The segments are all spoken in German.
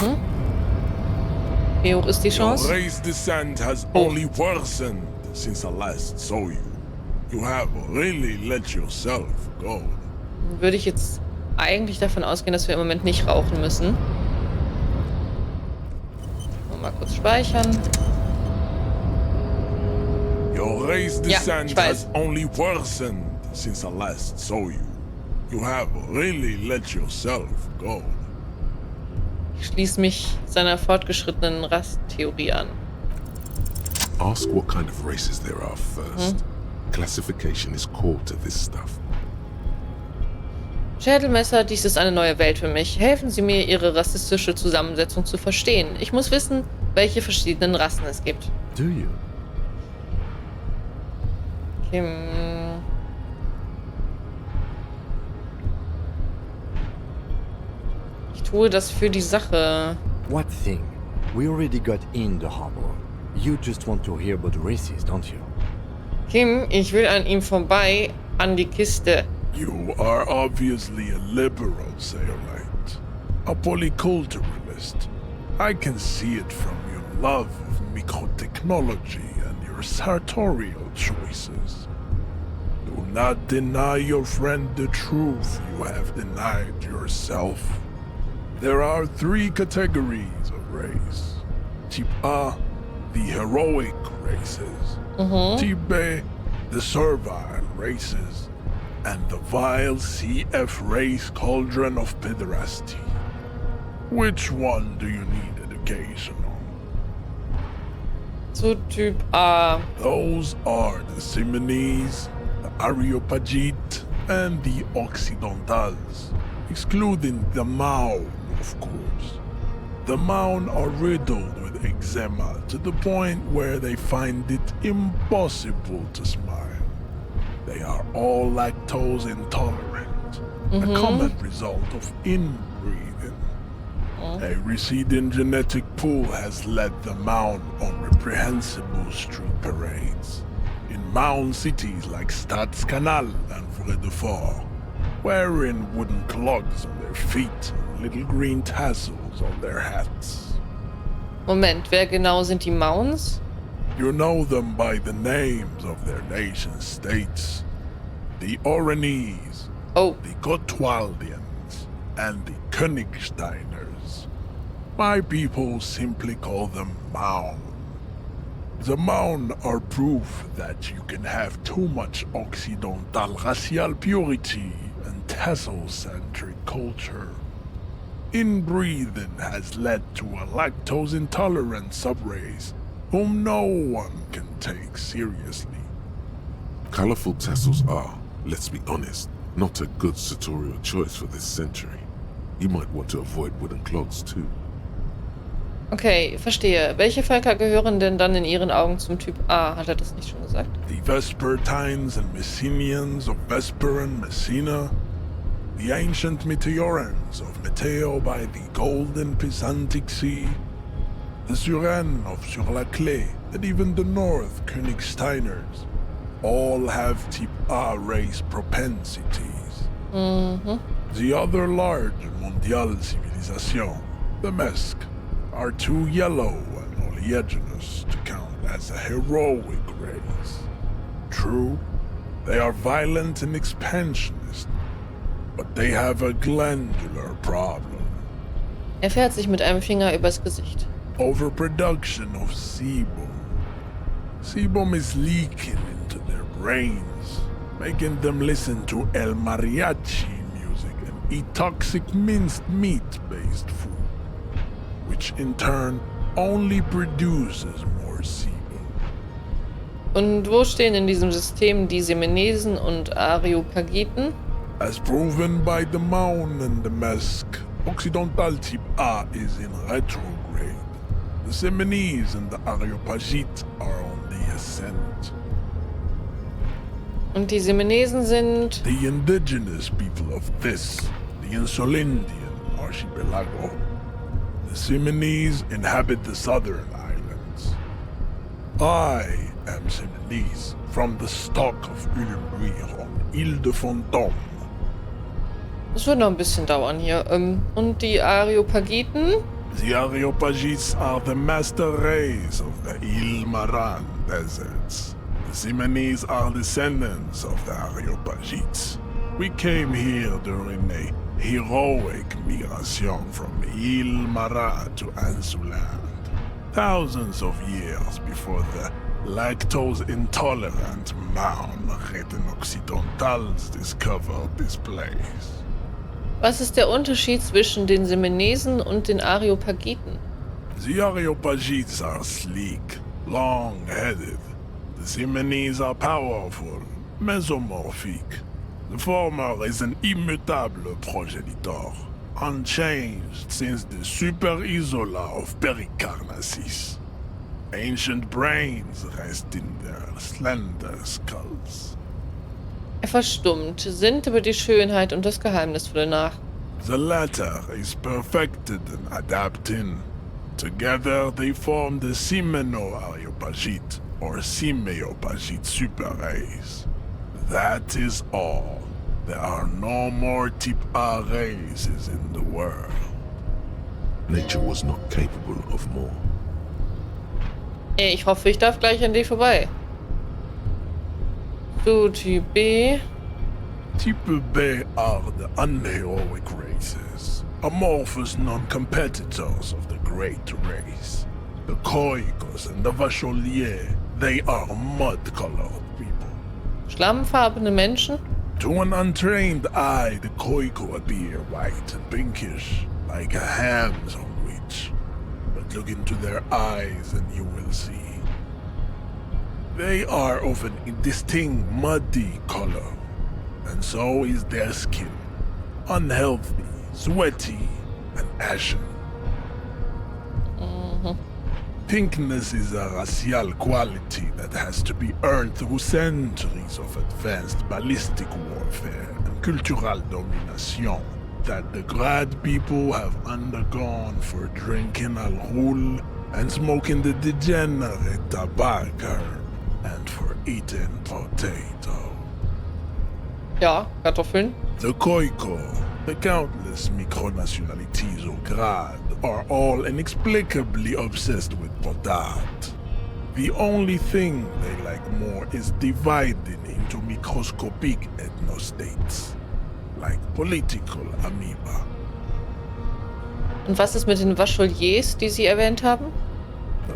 Mhm. Wie hoch ist die Your Chance? race descent has only worsened since I last saw you. You have really let yourself go. Würde ich jetzt eigentlich davon ausgehen, dass wir im Moment nicht rauchen müssen. Mal kurz speichern. Your race Ja, descent ich has weiß. only worsened since I last saw you. You have really let yourself go. Ich schließe mich seiner fortgeschrittenen Rassentheorie an. Ask what kind of races there are first. Classification is core to this stuff. Schädelmesser, dies ist eine neue Welt für mich. Helfen Sie mir, Ihre rassistische Zusammensetzung zu verstehen. Ich muss wissen, welche verschiedenen Rassen es gibt. Do you? Okay, ich tue das für die Sache. What thing? We already got in the harbor. You just want to hear about races, don't you? Kim, ich will an ihm vorbei an die Kiste. You are obviously a liberal, Sayolite. A polyculturalist. I can see it from your love of microtechnology and your sartorial choices. Do not deny your friend the truth you have denied yourself. There are 3 categories of race. Type A, the heroic races. Type B, the servile races. And the vile CF race cauldron of pederasty. Which one do you need education on? Zu Typ A. Those are the Simonese, the Areopagite, and the Occidentals, excluding the Maun, of course. The Maun are riddled with eczema to the point where they find it impossible to smile. They are all lactose intolerant, a common result of inbreeding. A receding genetic pool has led the Maun on reprehensible street parades. In Maun cities like Stadskanal and Vredefort, wearing wooden clogs on their feet and little green tassels on their hats. Moment, wer genau sind die Mauns? You know them by the names of their nation-states. The Oranese, Oh, the Gotwaldians, and the Königsteiners. My people simply call them Maun. The Maun are proof that you can have too much Occidental racial purity and tassel-centric culture. Inbreeding has led to a lactose-intolerant subrace whom no one can take seriously. Colorful tassels are, let's be honest, not a good sartorial choice for this century. You might want to avoid wooden clogs too. okay, verstehe. Welche Völker gehören denn dann in Ihren Augen zum Typ A? Hat er das nicht schon gesagt? The Vespertines and Messenians of Vesper and Messina, the ancient Meteorans of Meteo by the golden Pisantic Sea, the Suren of Sur-la-Clé, and even the North Königsteiners, all have Type A race propensities. The other large Mondial civilization, the Mesk, are too yellow and oleaginous to count as a heroic race. True, they are violent and expansionist, but they have a glandular problem. Er fährt sich mit einem Finger übers Gesicht. Overproduction of sebum. Sebum is leaking into their brains, making them listen to El Mariachi music and eat toxic minced meat-based food, which in turn only produces more sebum. Und wo stehen in diesem System die Semenesen und Areopagiten? As proven by the Maun and the Mesk, Occidental Type A is in retrograde. The Semenese and the Areopagite are on the ascent. Und die Semenesen sind... The indigenous people of this, the Insulindian archipelago. The Semenese inhabit the southern islands. I am Semenese, from the stock of Ulmbuir on Ile de Fantôme. Das wird noch ein bisschen dauern hier. Und die Areopagiten? The Areopagites are the master race of the Ilmaran deserts. The Simonese are descendants of the Areopagites. We came here during a heroic migration from Ilmara to Ansuland, thousands of years before the lactose-intolerant Maun Occidentals discovered this place. Was ist der Unterschied zwischen den Simonesen und den Areopagiten? The Areopagites are sleek, long-headed. The Simonese are powerful, mesomorphic. The former is an immutable progenitor, unchanged since the Super Isola of Pericarnassus. Ancient brains rest in their slender skulls. Er verstummt, sinnt über die Schönheit und das Geheimnisvolle nach. The latter is perfected and adapting. Together they form the Simeno-Areopagite or Simeopagite super race. That is all. There are no more Type A races in the world. Nature was not capable of more. Ich hoffe, ich darf gleich an dir vorbei. So, Typ B. Type B are the unheroic races, amorphous non-competitors of the great race. The Koikos and the Vacholier, they are mud-colored people. Schlammfarbene Menschen? To an untrained eye, the Koiko appear white and pinkish, like a ham sandwich. But look into their eyes and you will see. They are of an indistinct muddy color, and so is their skin. Unhealthy, sweaty, and ashen. Pinkness is a racial quality that has to be earned through centuries of advanced ballistic warfare and cultural domination that the Grad people have undergone for drinking alcohol and smoking the degenerate tobacco and for eating potato. Ja, Kartoffeln. The Koiko, the countless micronationalities of Grad, are all inexplicably obsessed with potat. The only thing they like more is dividing into microscopic ethnostates, like political amoeba. Und was ist mit den Vacholiers, die Sie erwähnt haben?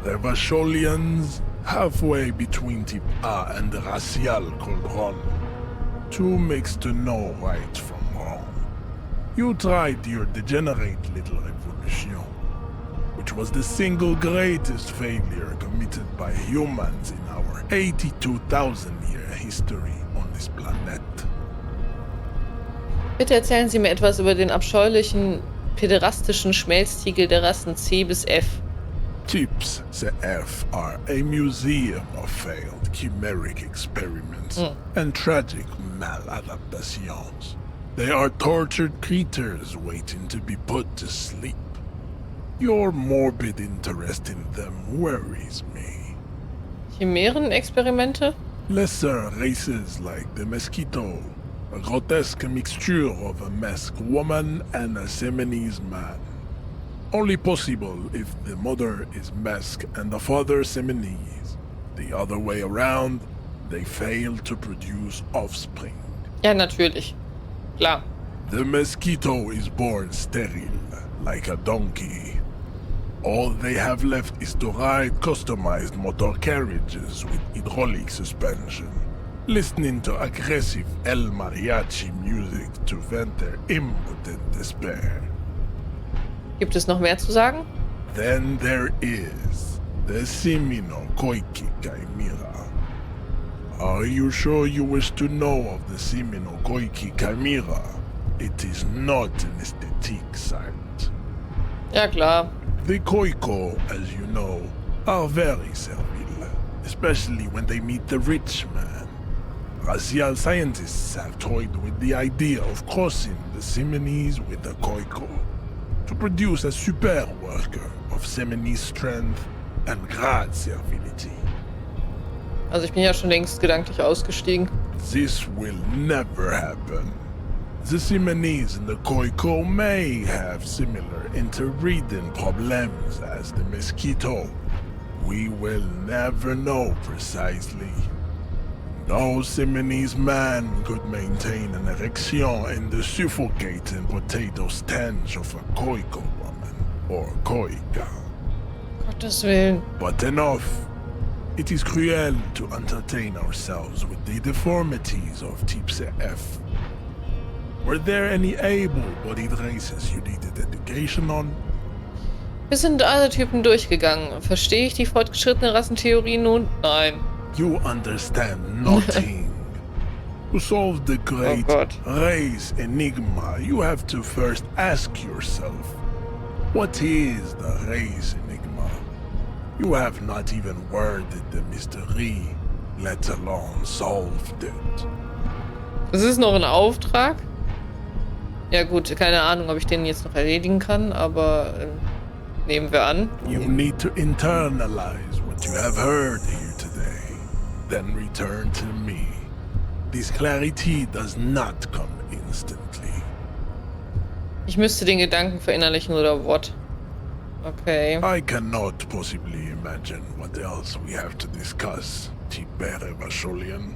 The Vacholians, halfway between Type A and the racial cauldron. Too mixed to know right from wrong. You tried your degenerate little revolution, which was the single greatest failure committed by humans in our 82,000-year history on this planet. Bitte erzählen Sie mir etwas über den abscheulichen, päderastischen Schmelztiegel der Rassen C bis F. Types the F are a museum of failed chimeric experiments and tragic maladaptations. They are tortured creatures waiting to be put to sleep. Your morbid interest in them worries me. Chimärenexperimente? Lesser races like the mosquito, a grotesque mixture of a masked woman and a Simonese man. Only possible if the mother is masked and the father Simonese. The other way around, they fail to produce offspring. Ja, natürlich. Klar. The mosquito is born sterile, like a donkey. All they have left is to ride customized motor carriages with hydraulic suspension, listening to aggressive El Mariachi music to vent their impotent despair. Gibt es noch mehr zu sagen? Then there is the Simino Koiki Chimera. Are you sure you wish to know of the Simino Koiki Chimera? It is not an aesthetic site. Ja, klar. The Koiko, as you know, are very servile, especially when they meet the rich man. Racial scientists have toyed with the idea of crossing the Simonese with the Koiko to produce a super worker of Simonese strength and Grad servility. Also ich bin ja schon längst gedanklich ausgestiegen. This will never happen. The Simonese and the Khoikhoi may have similar interbreeding problems as the mosquito. We will never know precisely. No Simonese man could maintain an erection in the suffocating potato stench of a Khoikhoi woman or Khoika. Gottes Willen. But enough. It is cruel to entertain ourselves with the deformities of Type F. Were there any able-bodied races you needed education on? Wir sind alle Typen durchgegangen. Verstehe ich die fortgeschrittene Rassentheorie nun? Nein. You understand nothing. To solve the great race enigma, you have to first ask yourself, what is the race enigma? You have not even worded the mystery, let alone solved it. Das ist noch ein Auftrag? Ja gut, keine Ahnung, ob ich den jetzt noch erledigen kann, aber nehmen wir an. You need to internalize what you have heard here today, then return to me. This clarity does not come instantly. Ich müsste den Gedanken verinnerlichen oder what? Okay. I cannot possibly imagine what else we have to discuss, Tibere Vasholian.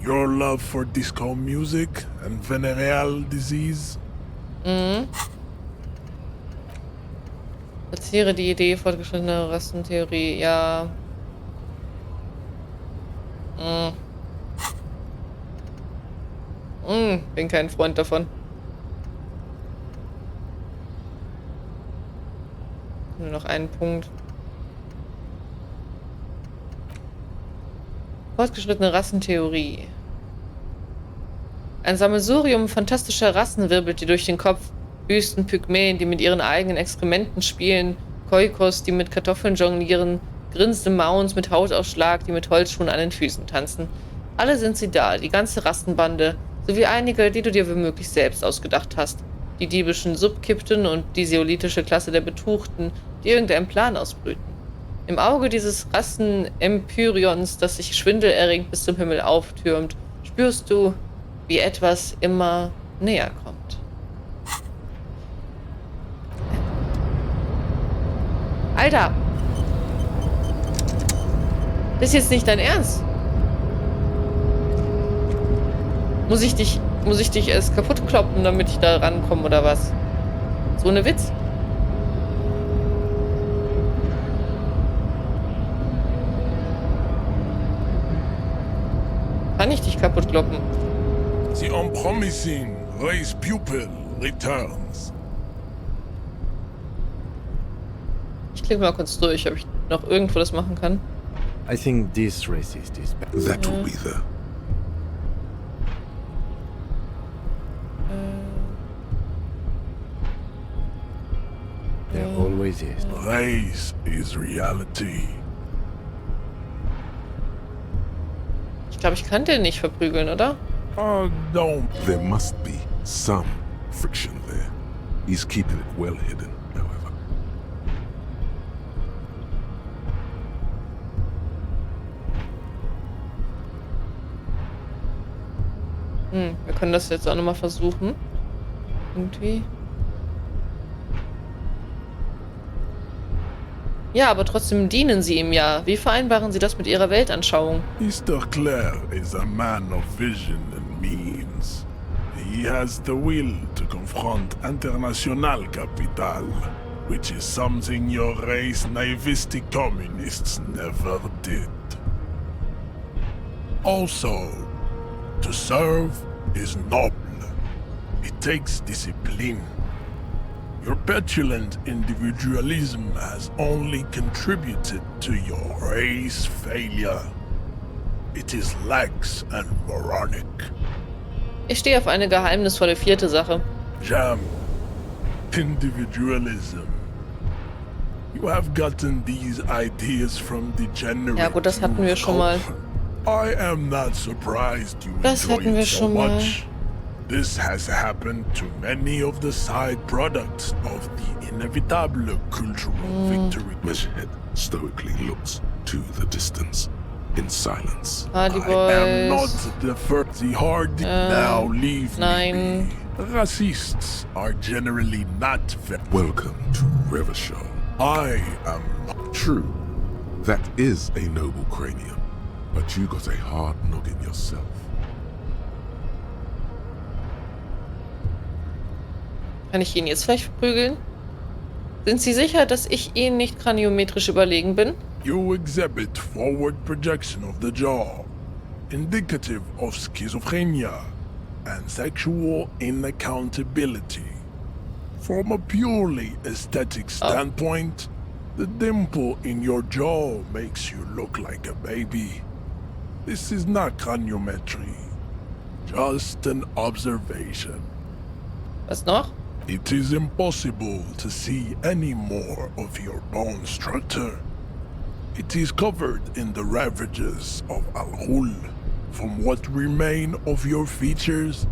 Your love for disco music and venereal disease? Platziere die Idee fortgeschrittene Rassentheorie, ja. Bin kein Freund davon. Nur noch einen Punkt. Fortgeschrittene Rassentheorie. Ein Sammelsurium fantastischer Rassen wirbelt dir durch den Kopf. Wüsten, Pygmäen, die mit ihren eigenen Exkrementen spielen, Khoikhos, die mit Kartoffeln jonglieren, grinsende Mauns mit Hautausschlag, die mit Holzschuhen an den Füßen tanzen. Alle sind sie da, die ganze Rassenbande, sowie einige, die du dir womöglich selbst ausgedacht hast. Die diebischen Subkipten und die seolitische Klasse der Betuchten, die irgendeinen Plan ausbrüten. Im Auge dieses Rassen-Empyrions, das sich schwindelerregend bis zum Himmel auftürmt, spürst du, wie etwas immer näher kommt. Alter! Das ist jetzt nicht dein Ernst? Muss ich dich erst kaputt kloppen, damit ich da rankomme, oder was? So eine Witz? Kann ich dich kaputt kloppen? The unpromising race pupil returns. Ich klicke mal kurz durch, ob ich noch irgendwo das machen kann. I think this racist is better. That will be the... There always is. Race is reality. Ich glaube, ich kann den nicht verprügeln, oder? Oh, don't. There must be some friction there. He's keeping it well hidden, however. Wir können das jetzt auch nochmal versuchen. Irgendwie. Ja, aber trotzdem dienen sie ihm ja. Wie vereinbaren sie das mit ihrer Weltanschauung? Mr. Clare is a man of vision and means. He has the will to confront international capital, which is something your race naivistic communists never did. Also, to serve is noble. It takes discipline. Your petulant individualism has only contributed to your race failure. It is lax and moronic. Ich stehe auf eine geheimnisvolle vierte Sache. Jam. Individualism. You have gotten these ideas from degenerate. Ja gut, das hatten wir schon mal. I am not surprised you Das enjoy hatten wir it so schon mal. much. This has happened to many of the side products of the inevitable cultural victory. Meshhead stoically looks to the distance in silence. Hardy I am not Boys. the first. The hard now leave Nein. me. Racists are generally not very... Welcome to Revachol. I am True, that is a noble cranium, but you got a hard noggin yourself. Kann ich ihn jetzt vielleicht verprügeln? Sind Sie sicher, dass ich Ihnen nicht kraniometrisch überlegen bin? You exhibit forward projection of the jaw, indicative of schizophrenia and sexual inaccountability. From a purely aesthetic standpoint, the dimple in your jaw makes you look like a baby. This is not craniometry, just an observation. Was noch? It is impossible to see any more of your bone structure. It is covered in the ravages of Al-Ghul. From what remain of your features,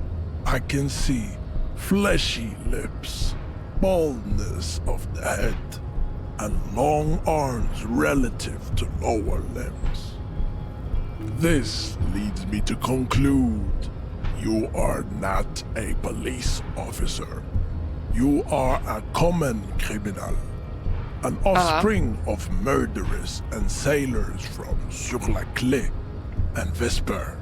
I can see fleshy lips, baldness of the head, and long arms relative to lower limbs. This leads me to conclude you are not a police officer. You are a common criminal, an offspring of murderers and sailors from Sur-la-Clé and Vesper,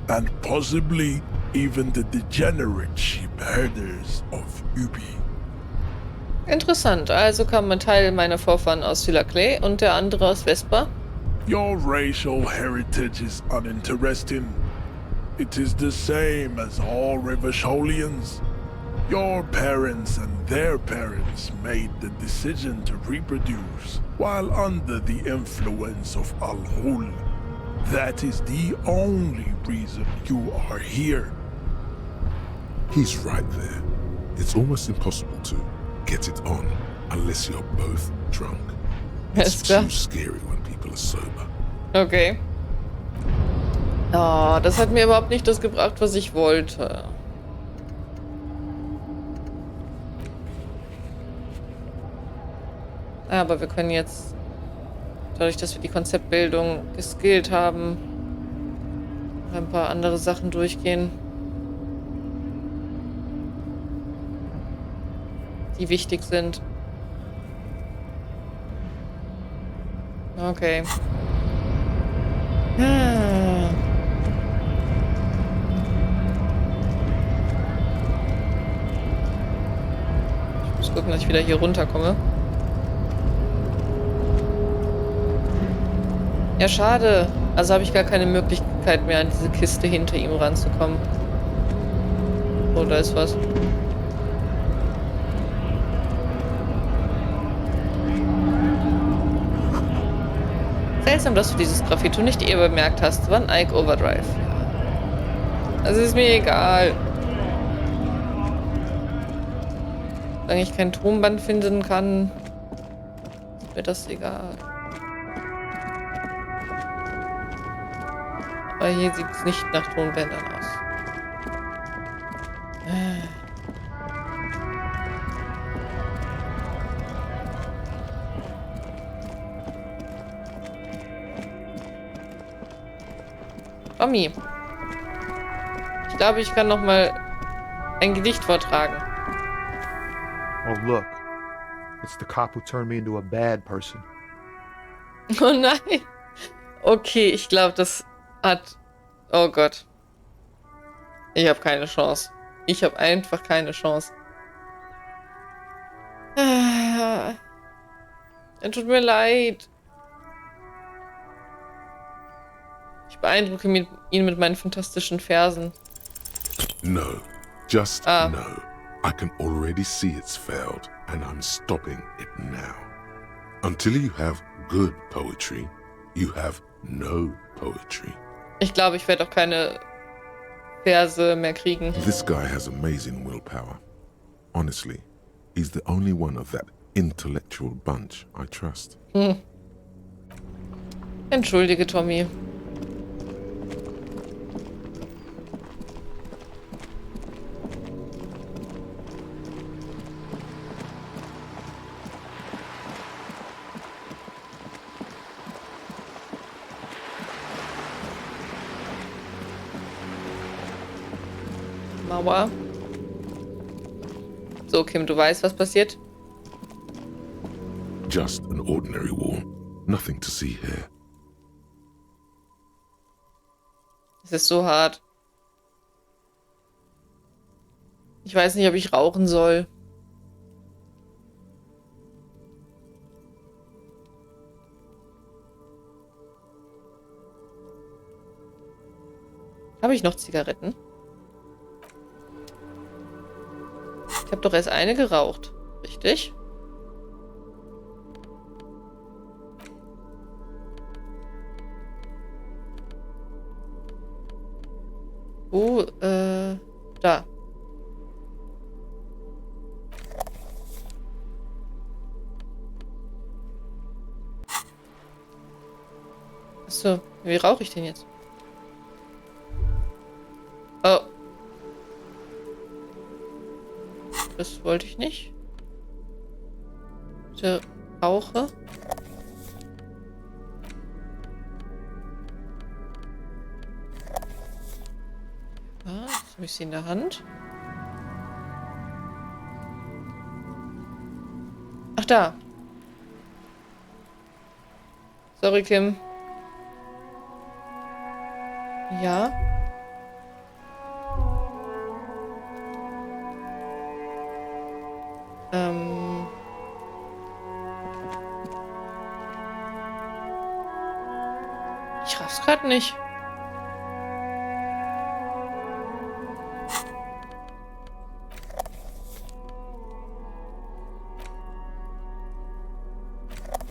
and possibly even the degenerate sheep herders of Ubi. Interessant. Also kam ein Teil meiner Vorfahren aus Sur-la-Clé und der andere aus Vespa. Your racial heritage is uninteresting. It is the same as all Revacholians. Your parents and their parents made the decision to reproduce while under the influence of Al-Ghul. That is the only reason you are here. He's right there. It's almost impossible to get it on unless you're both drunk. It's too scary when people are sober. Okay. Oh, das hat mir überhaupt nicht das gebracht, was ich wollte. Aber wir können jetzt, dadurch, dass wir die Konzeptbildung geskillt haben, ein paar andere Sachen durchgehen, die wichtig sind. Okay. Ich muss gucken, dass ich wieder hier runterkomme. Ja, schade. Also habe ich gar keine Möglichkeit mehr, an diese Kiste hinter ihm ranzukommen. Oh, da ist was. Seltsam, dass du dieses Graffito nicht eher bemerkt hast. Wann Ike Overdrive? Also ist mir egal. Solange ich kein Tonband finden kann, ist mir das egal. Aber hier sieht es nicht nach Tonbändern aus. Tommy. Ich glaube, ich kann noch mal ein Gedicht vortragen. Oh, look. It's the cop who turned me into a bad person. Oh nein. Okay, ich glaube, das hat... Oh Gott. Ich habe keine Chance. Ich habe einfach keine Chance. Es tut mir leid. Ich beeindrucke ihn mit meinen fantastischen Versen. No, just no. I can already see it's failed, and I'm stopping it now. Until you have good poetry, you have no poetry. Ich glaube, ich werde auch keine Verse mehr kriegen. This guy has amazing willpower. Honestly, he's the only one of that intellectual bunch I trust. Entschuldige, Tommy. Mauer. So, Kim, du weißt, was passiert? Just an ordinary wall. Nothing to see here. Es ist so hart. Ich weiß nicht, ob ich rauchen soll. Habe ich noch Zigaretten? Ich habe doch erst eine geraucht. Richtig? Da. Achso, wie rauche ich den jetzt? Oh. Das wollte ich nicht. Bitte rauche. Ah, jetzt habe ich sie in der Hand. Ach, da. Sorry, Kim. Ja. Ich raff's grad nicht.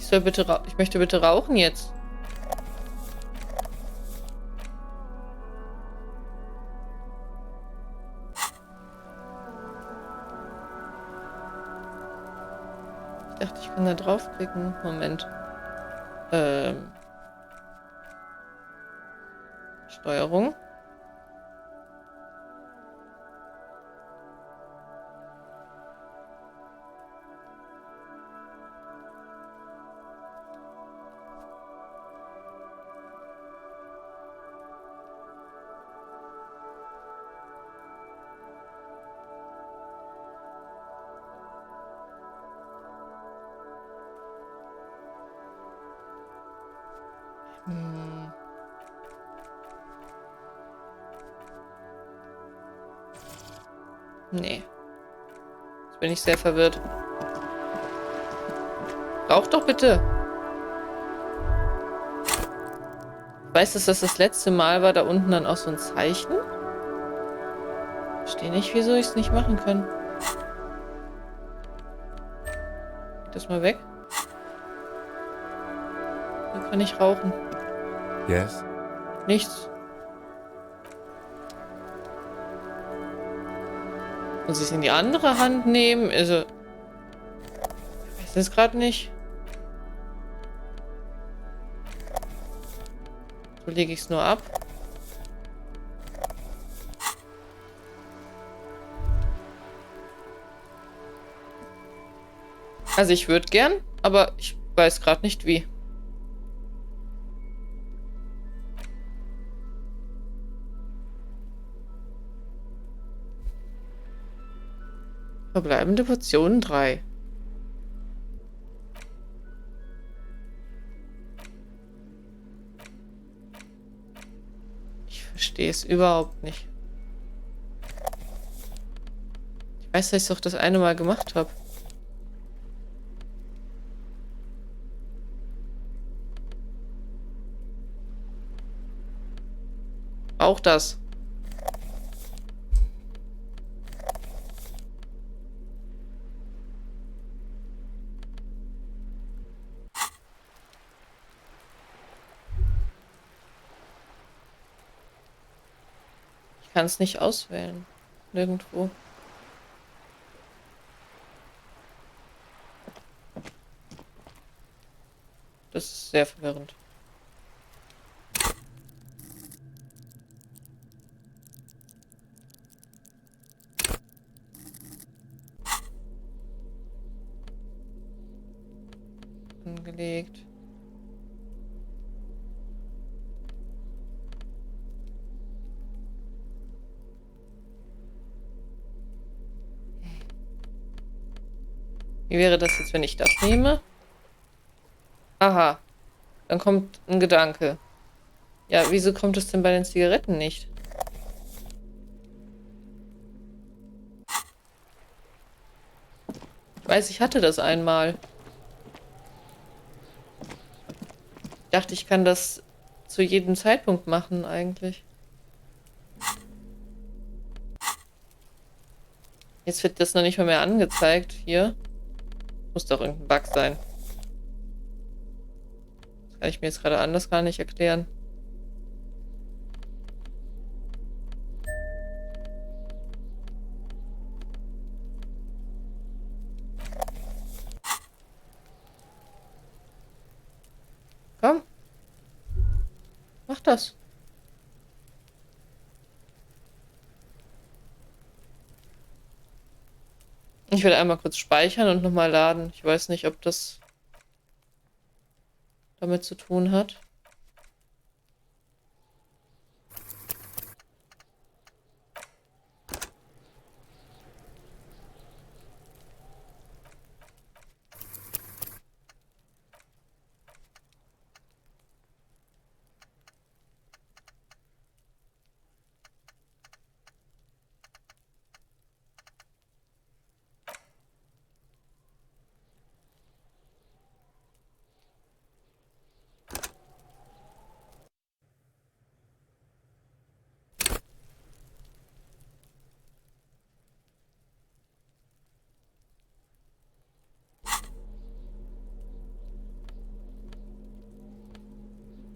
Ich möchte bitte rauchen jetzt. Ich dachte, ich kann da draufklicken. Moment. Steuerung. Nee. Jetzt bin ich sehr verwirrt. Rauch doch bitte. Ich weiß, dass das letzte Mal war. Da unten dann auch so ein Zeichen. Ich verstehe nicht, wieso ich es nicht machen kann. Geht das mal weg? Hier kann ich rauchen. Yes? Nichts. Muss ich es in die andere Hand nehmen? Also, ich weiß es gerade nicht. So lege ich es nur ab. Also ich würde gern, aber ich weiß gerade nicht wie. Verbleibende Portionen 3. Ich verstehe es überhaupt nicht. Ich weiß, dass ich es doch das eine Mal gemacht habe. Auch das. Ich kann es nicht auswählen. Nirgendwo. Das ist sehr verwirrend. Angelegt. Wie wäre das jetzt, wenn ich das nehme? Aha. Dann kommt ein Gedanke. Ja, wieso kommt es denn bei den Zigaretten nicht? Ich weiß, ich hatte das einmal. Ich dachte, ich kann das zu jedem Zeitpunkt machen, eigentlich. Jetzt wird das noch nicht mal mehr angezeigt. Hier. Muss doch irgendein Bug sein. Das kann ich mir jetzt gerade anders gar nicht erklären. Komm. Mach das. Ich werde einmal kurz speichern und nochmal laden. Ich weiß nicht, ob das damit zu tun hat.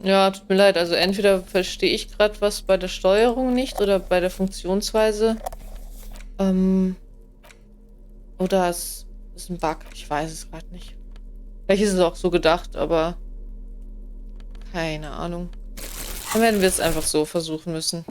Ja, tut mir leid. Also entweder verstehe ich gerade was bei der Steuerung nicht oder bei der Funktionsweise. Oder es ist ein Bug. Ich weiß es gerade nicht. Vielleicht ist es auch so gedacht, aber keine Ahnung. Dann werden wir es einfach so versuchen müssen.